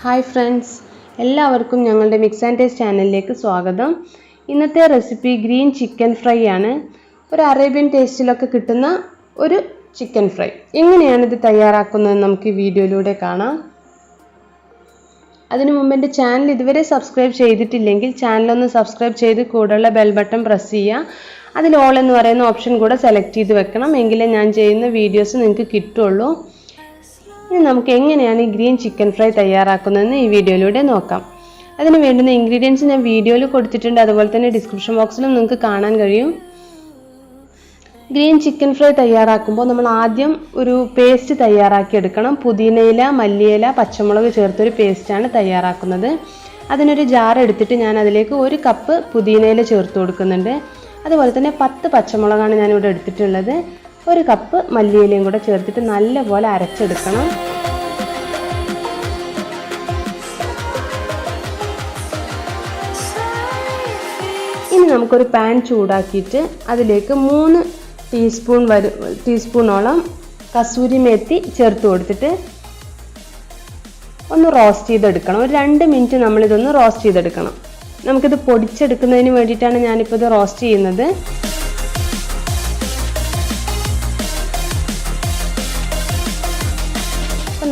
Hi friends, എല്ലാവർക്കും ഞങ്ങളുടെ mix and taste ചാനലിലേക്ക് സ്വാഗതം. ഇന്നത്തെ റെസിപ്പി ഗ്രീൻ ചിക്കൻ ഫ്രൈ ആണ്. ഒരു അറേബ്യൻ ടേസ്റ്റിലൊക്കെ കിട്ടുന്ന ഒരു ചിക്കൻ ഫ്രൈ. എങ്ങനെയാണ് ഇത് തയ്യാറാക്കുന്നതെന്ന് നമുക്ക് ഈ വീഡിയോയിലൂടെ കാണാം. അതിനു മുമ്പ് എൻ്റെ ചാനൽ ഇതുവരെ സബ്സ്ക്രൈബ് ചെയ്തിട്ടില്ലെങ്കിൽ ചാനലൊന്ന് സബ്സ്ക്രൈബ് ചെയ്ത് കൂടെയുള്ള ബെൽ ബട്ടൺ പ്രസ് ചെയ്യുക. അതിൽ ഓൾ എന്ന് പറയുന്ന ഓപ്ഷൻ കൂടെ സെലക്ട് ചെയ്ത് വെക്കണം, എങ്കിലേ ഞാൻ ചെയ്യുന്ന വീഡിയോസ് നിങ്ങൾക്ക് കിട്ടുള്ളൂ. ഇനി നമുക്ക് എങ്ങനെയാണ് ഈ ഗ്രീൻ ചിക്കൻ ഫ്രൈ തയ്യാറാക്കുന്നതെന്ന് ഈ വീഡിയോയിലൂടെ നോക്കാം. അതിന് വേണ്ടുന്ന ഇൻഗ്രീഡിയൻസ് ഞാൻ വീഡിയോയിൽ കൊടുത്തിട്ടുണ്ട്, അതുപോലെ തന്നെ ഡിസ്ക്രിപ്ഷൻ ബോക്സിലും നിങ്ങൾക്ക് കാണാൻ കഴിയും. ഗ്രീൻ ചിക്കൻ ഫ്രൈ തയ്യാറാക്കുമ്പോൾ നമ്മൾ ആദ്യം ഒരു പേസ്റ്റ് തയ്യാറാക്കി എടുക്കണം. പുതിനയില, മല്ലിയില, പച്ചമുളക് ചേർത്തൊരു പേസ്റ്റാണ് തയ്യാറാക്കുന്നത്. അതിനൊരു ജാർ എടുത്തിട്ട് ഞാൻ അതിലേക്ക് 1 കപ്പ് പുതിനയില ചേർത്ത് കൊടുക്കുന്നുണ്ട്. അതുപോലെ തന്നെ 10 പച്ചമുളകാണ് ഞാനിവിടെ എടുത്തിട്ടുള്ളത്. 1 കപ്പ് മല്ലിയിലയും കൂടെ ചേർത്തിട്ട് നല്ലപോലെ അരച്ചെടുക്കണം. ഇനി നമുക്കൊരു പാൻ ചൂടാക്കിയിട്ട് അതിലേക്ക് 3 ടീസ്പൂണോളം കസൂരിമേത്തി ചേർത്ത് കൊടുത്തിട്ട് ഒന്ന് റോസ്റ്റ് ചെയ്തെടുക്കണം. ഒരു 2 മിനിറ്റ് നമ്മളിതൊന്ന് റോസ്റ്റ് ചെയ്തെടുക്കണം. നമുക്കിത് പൊടിച്ചെടുക്കുന്നതിന് വേണ്ടിയിട്ടാണ് ഞാനിപ്പോൾ ഇത് റോസ്റ്റ് ചെയ്യുന്നത്.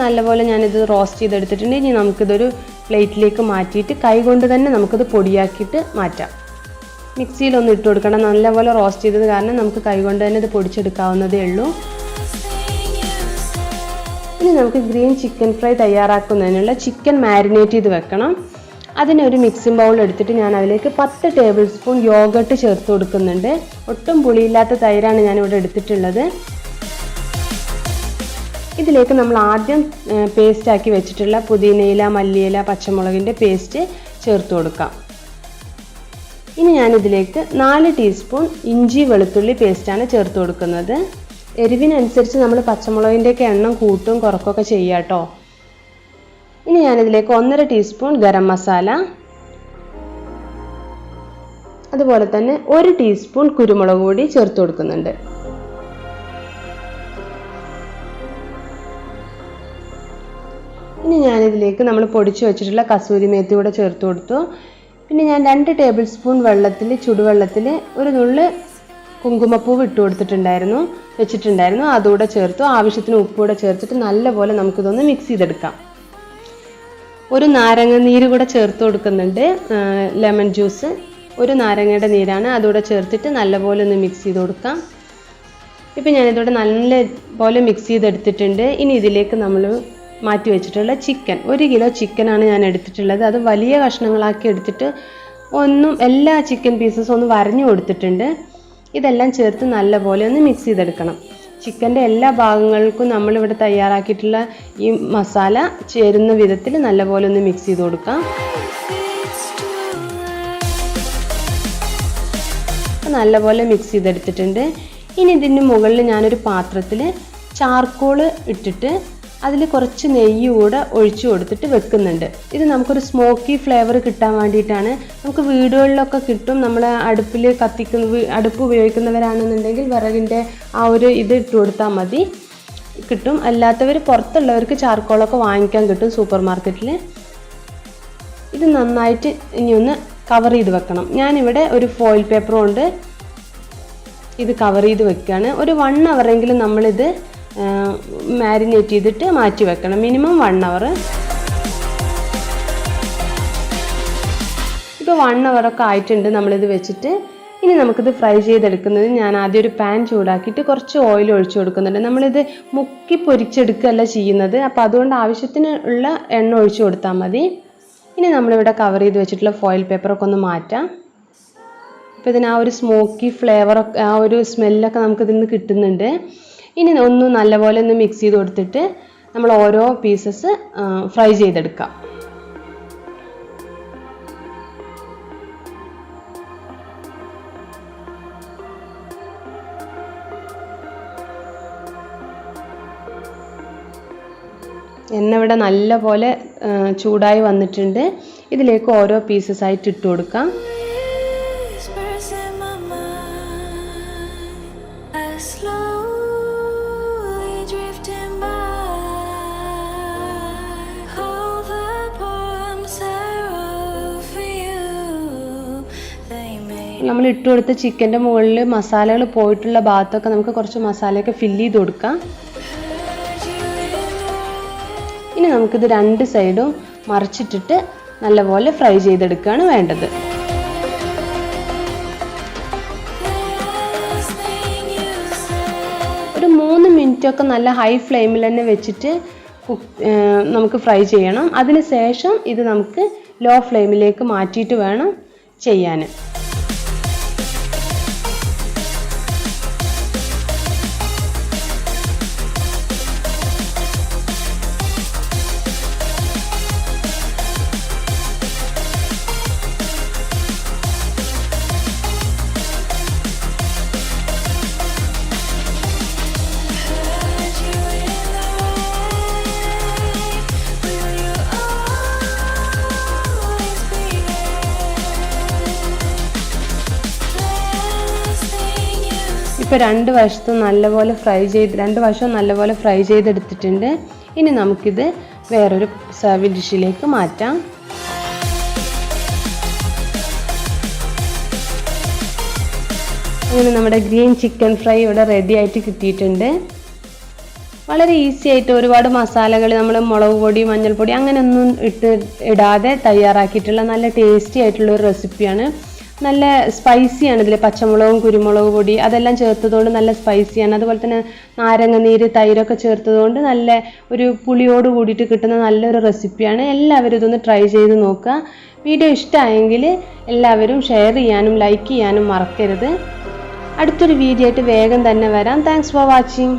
നല്ലപോലെ ഞാനിത് റോസ്റ്റ് ചെയ്തെടുത്തിട്ടുണ്ട്. ഇനി നമുക്കിതൊരു പ്ലേറ്റിലേക്ക് മാറ്റിയിട്ട് കൈകൊണ്ട് തന്നെ നമുക്കിത് പൊടിയാക്കിയിട്ട് മാറ്റാം. മിക്സിയിലൊന്നും ഇട്ട് കൊടുക്കണം. നല്ലപോലെ റോസ്റ്റ് ചെയ്തത് കാരണം നമുക്ക് കൈകൊണ്ട് തന്നെ ഇത് പൊടിച്ചെടുക്കാവുന്നതേ ഉള്ളൂ. ഇനി നമുക്ക് ഗ്രീൻ ചിക്കൻ ഫ്രൈ തയ്യാറാക്കുന്നതിനുള്ള ചിക്കൻ മാരിനേറ്റ് ചെയ്ത് വെക്കണം. അതിനൊരു മിക്സിംഗ് ബൗൾ എടുത്തിട്ട് ഞാൻ അതിലേക്ക് 10 ടേബിൾ സ്പൂൺ യോഗട്ട് ചേർത്ത് കൊടുക്കുന്നുണ്ട്. ഒട്ടും പുളിയില്ലാത്ത തൈരാണ് ഞാനിവിടെ എടുത്തിട്ടുള്ളത്. ഇതിലേക്ക് നമ്മൾ ആദ്യം പേസ്റ്റാക്കി വെച്ചിട്ടുള്ള പുതിനയില, മല്ലിയില, പച്ചമുളകിൻ്റെ പേസ്റ്റ് ചേർത്ത് കൊടുക്കാം. ഇനി ഞാനിതിലേക്ക് 4 ടീസ്പൂൺ ഇഞ്ചി വെളുത്തുള്ളി പേസ്റ്റാണ് ചേർത്ത് കൊടുക്കുന്നത്. എരിവിനനുസരിച്ച് നമ്മൾ പച്ചമുളകിൻ്റെയൊക്കെ എണ്ണം കൂട്ടും കുറക്കൊക്കെ ചെയ്യാം കേട്ടോ. ഇനി ഞാനിതിലേക്ക് 1.5 ടീസ്പൂൺ ഗരം മസാല, അതുപോലെ തന്നെ 1 ടീസ്പൂൺ കുരുമുളക് പൊടി ചേർത്ത് കൊടുക്കുന്നുണ്ട്. ഇനി ഞാനിതിലേക്ക് നമ്മൾ പൊടിച്ചു വെച്ചിട്ടുള്ള കസൂരിമേത്തി കൂടെ ചേർത്ത് കൊടുത്തു. പിന്നെ ഞാൻ 2 ടേബിൾ സ്പൂൺ ചുടുവെള്ളത്തിൽ ഒരു നുള്ള് കുങ്കുമപ്പൂവ് ഇട്ട് വെച്ചിട്ടുണ്ടായിരുന്നു. അതുകൂടെ ചേർത്തു. ആവശ്യത്തിന് ഉപ്പുകൂടെ ചേർത്തിട്ട് നല്ലപോലെ നമുക്കിതൊന്ന് മിക്സ് ചെയ്തെടുക്കാം. ഒരു നാരങ്ങ നീര് കൂടെ ചേർത്ത് കൊടുക്കുന്നുണ്ട്, ലെമൺ ജ്യൂസ്. ഒരു നാരങ്ങയുടെ നീരാണ്, അതുകൂടെ ചേർത്തിട്ട് നല്ലപോലെ ഒന്ന് മിക്സ് ചെയ്ത് കൊടുക്കാം. ഇപ്പം ഞാനിതോടെ നല്ലപോലെ മിക്സ് ചെയ്തെടുത്തിട്ടുണ്ട്. ഇനി ഇതിലേക്ക് നമ്മൾ മാറ്റി വെച്ചിട്ടുള്ള ചിക്കൻ, 1 കിലോ ചിക്കനാണ് ഞാൻ എടുത്തിട്ടുള്ളത്. അത് വലിയ കഷ്ണങ്ങളാക്കി എടുത്തിട്ട് എല്ലാ ചിക്കൻ പീസസും ഒന്ന് വരഞ്ഞു കൊടുത്തിട്ടുണ്ട്. ഇതെല്ലാം ചേർത്ത് നല്ലപോലെ ഒന്ന് മിക്സ് ചെയ്തെടുക്കണം. ചിക്കൻ്റെ എല്ലാ ഭാഗങ്ങൾക്കും നമ്മളിവിടെ തയ്യാറാക്കിയിട്ടുള്ള ഈ മസാല ചേരുന്ന വിധത്തിൽ നല്ലപോലെ ഒന്ന് മിക്സ് ചെയ്ത് കൊടുക്കാം. നല്ലപോലെ മിക്സ് ചെയ്തെടുത്തിട്ടുണ്ട്. ഇനി ഇതിന് മുകളിൽ ഞാനൊരു പാത്രത്തിൽ ചാർക്കോൾ ഇട്ടിട്ട് അതിൽ കുറച്ച് നെയ്യ് കൂടെ ഒഴിച്ചു കൊടുത്തിട്ട് വെക്കുന്നുണ്ട്. ഇത് നമുക്കൊരു സ്മോക്കി ഫ്ലേവർ കിട്ടാൻ വേണ്ടിയിട്ടാണ്. നമുക്ക് വീടുകളിലൊക്കെ കിട്ടും. നമ്മൾ അടുപ്പ് ഉപയോഗിക്കുന്നവരാണെന്നുണ്ടെങ്കിൽ വിറകിൻ്റെ ആ ഒരു ഇത് ഇട്ട് കൊടുത്താൽ മതി, കിട്ടും. അല്ലാത്തവർ പുറത്തുള്ളവർക്ക് ചാർക്കോളൊക്കെ വാങ്ങിക്കാൻ കിട്ടും സൂപ്പർ മാർക്കറ്റിൽ. ഇത് നന്നായിട്ട് ഇനി ഒന്ന് കവർ ചെയ്ത് വെക്കണം. ഞാനിവിടെ ഒരു ഫോയിൽ പേപ്പർ കൊണ്ട് ഇത് കവർ ചെയ്ത് വെക്കുകയാണ്. ഒരു 1 അവറെങ്കിലും നമ്മളിത് മാരിനേറ്റ് ചെയ്തിട്ട് മാറ്റി വെക്കണം, മിനിമം 1 അവർ. ഇപ്പോൾ 1 അവറൊക്കെ ആയിട്ടുണ്ട് നമ്മളിത് വെച്ചിട്ട്. ഇനി നമുക്കിത് ഫ്രൈ ചെയ്തെടുക്കുന്നത്, ഞാൻ ആദ്യം ഒരു പാൻ ചൂടാക്കിയിട്ട് കുറച്ച് ഓയിൽ ഒഴിച്ചു കൊടുക്കുന്നുണ്ട്. നമ്മളിത് മുക്കി പൊരിച്ചെടുക്കുകയല്ല ചെയ്യുന്നത്, അപ്പോൾ അതുകൊണ്ട് ആവശ്യത്തിന് ഉള്ള എണ്ണ ഒഴിച്ചു കൊടുത്താൽ മതി. ഇനി നമ്മളിവിടെ കവർ ചെയ്ത് വെച്ചിട്ടുള്ള ഫോയിൽ പേപ്പറൊക്കെ ഒന്ന് മാറ്റാം. അപ്പോൾ ഇതിന് ആ ഒരു സ്മോക്കി ഫ്ലേവറൊക്കെ, ആ ഒരു സ്മെല്ലൊക്കെ നമുക്കിതിൽ നിന്ന് കിട്ടുന്നുണ്ട്. ഇനി ഒന്ന് നല്ലപോലെ ഒന്ന് മിക്സ് ചെയ്ത് കൊടുത്തിട്ട് നമ്മൾ ഓരോ പീസസ് ഫ്രൈ ചെയ്തെടുക്കാം. എണ്ണ ഇവിടെ നല്ലപോലെ ചൂടായി വന്നിട്ടുണ്ട്. ഇതിലേക്ക് ഓരോ പീസസ് ആയിട്ട് ഇട്ട് കൊടുക്കാം. നമ്മൾ ഇട്ട് കൊടുത്ത ചിക്കൻ്റെ മുകളിൽ മസാലകൾ പോയിട്ടുള്ള ഭാഗത്തൊക്കെ നമുക്ക് കുറച്ച് മസാലയൊക്കെ ഫില്ല് ചെയ്ത് കൊടുക്കാം. ഇനി നമുക്കിത് രണ്ട് സൈഡും മറിച്ചിട്ടിട്ട് നല്ലപോലെ ഫ്രൈ ചെയ്തെടുക്കുകയാണ് വേണ്ടത്. ഒരു 3 മിനിറ്റൊക്കെ നല്ല ഹൈ ഫ്ലെയിമിൽ തന്നെ വെച്ചിട്ട് നമുക്ക് ഫ്രൈ ചെയ്യണം. അതിന് ശേഷം ഇത് നമുക്ക് ലോ ഫ്ലെയിമിലേക്ക് മാറ്റിയിട്ട് വേണം ചെയ്യാൻ. ഇപ്പോൾ രണ്ട് വശവും നല്ലപോലെ ഫ്രൈ ചെയ്തെടുത്തിട്ടുണ്ട്. ഇനി നമുക്കിത് വേറൊരു സർവിംഗ് ഡിഷിലേക്ക് മാറ്റാം. അങ്ങനെ നമ്മുടെ ഗ്രീൻ ചിക്കൻ ഫ്രൈ ഇവിടെ റെഡി ആയിട്ട് കിട്ടിയിട്ടുണ്ട്. വളരെ ഈസി ആയിട്ട് ഒരുപാട് മസാലകൾ നമ്മൾ മുളക് പൊടി, മഞ്ഞൾപ്പൊടി അങ്ങനെയൊന്നും ഇടാതെ തയ്യാറാക്കിയിട്ടുള്ള നല്ല ടേസ്റ്റി ആയിട്ടുള്ള ഒരു റെസിപ്പിയാണ്. നല്ല സ്പൈസിയാണ്. ഇതിൽ പച്ചമുളകും കുരുമുളക് പൊടി അതെല്ലാം ചേർത്തതുകൊണ്ട് നല്ല സ്പൈസിയാണ്. അതുപോലെ തന്നെ നാരങ്ങ നീര്, തൈരൊക്കെ ചേർത്തതുകൊണ്ട് നല്ല ഒരു പുളിയോട് കൂടിയിട്ട് കിട്ടുന്ന നല്ലൊരു റെസിപ്പിയാണ്. എല്ലാവരും ഇതൊന്ന് ട്രൈ ചെയ്ത് നോക്കുക. വീഡിയോ ഇഷ്ടമായെങ്കിൽ എല്ലാവരും ഷെയർ ചെയ്യാനും ലൈക്ക് ചെയ്യാനും മറക്കരുത്. അടുത്തൊരു വീഡിയോ ആയിട്ട് വേഗം തന്നെ വരാം. Thanks for watching.